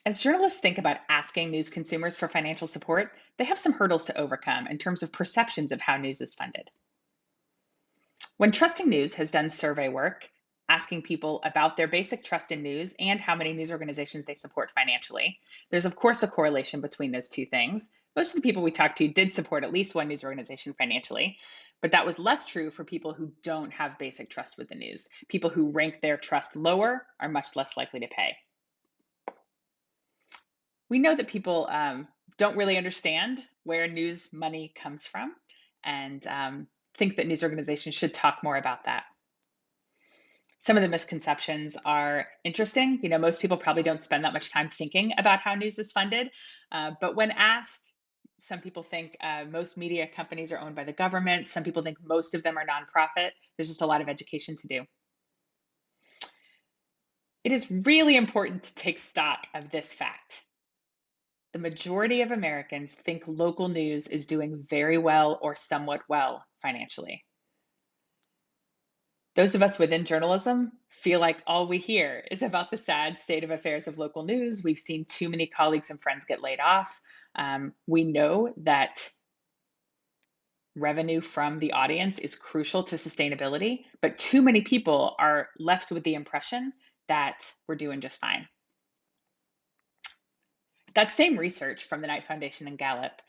As journalists think about asking news consumers for financial support, they have some hurdles to overcome in terms of perceptions of how news is funded. When Trusting News has done survey work, asking people about their basic trust in news and how many news organizations they support financially, there's of course a correlation between those two things. Most of the people we talked to did support at least one news organization financially, but that was less true for people who don't have basic trust with the news. People who rank their trust lower are much less likely to pay. We know that people don't really understand where news money comes from and think that news organizations should talk more about that. Some of the misconceptions are interesting. Most people probably don't spend that much time thinking about how news is funded. But when asked, some people think most media companies are owned by the government. Some people think most of them are nonprofit. There's just a lot of education to do. It is really important to take stock of this fact. The majority of Americans think local news is doing very well or somewhat well financially. Those of us within journalism feel like all we hear is about the sad state of affairs of local news. We've seen too many colleagues and friends get laid off. We know that revenue from the audience is crucial to sustainability, but too many people are left with the impression that we're doing just fine. That same research from the Knight Foundation and Gallup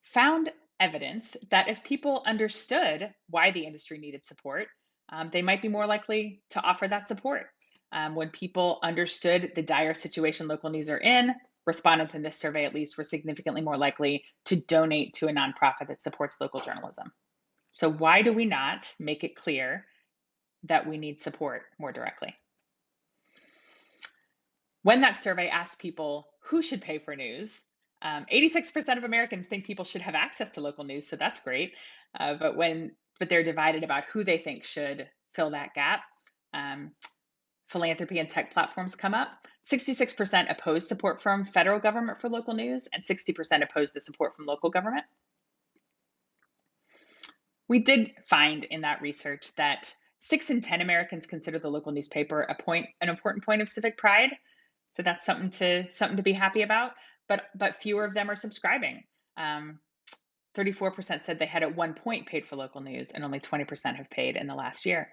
found evidence that if people understood why the industry needed support, they might be more likely to offer that support. When people understood the dire situation local news are in, respondents in this survey at least were significantly more likely to donate to a nonprofit that supports local journalism. So why do we not make it clear that we need support more directly? When that survey asked people who should pay for news, 86% of Americans think people should have access to local news, so that's great. But they're divided about who they think should fill that gap. Philanthropy and tech platforms come up. 66% oppose support from federal government for local news, and 60% oppose the support from local government. We did find in that research that 6 in 10 Americans consider the local newspaper an important point of civic pride. So that's something to be happy about. But fewer of them are subscribing. 34% said they had at one point paid for local news, and only 20% have paid in the last year.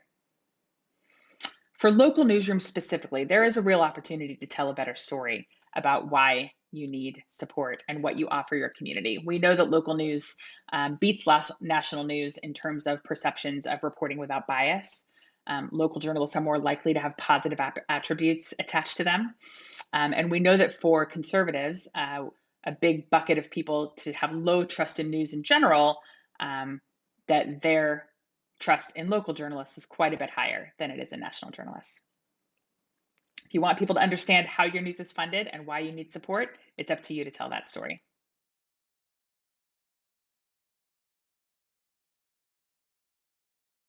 For local newsrooms specifically, there is a real opportunity to tell a better story about why you need support and what you offer your community. We know that local news beats national news in terms of perceptions of reporting without bias. Local journalists are more likely to have positive attributes attached to them. And we know that for conservatives, a big bucket of people to have low trust in news in general, that their trust in local journalists is quite a bit higher than it is in national journalists. If you want people to understand how your news is funded and why you need support, it's up to you to tell that story.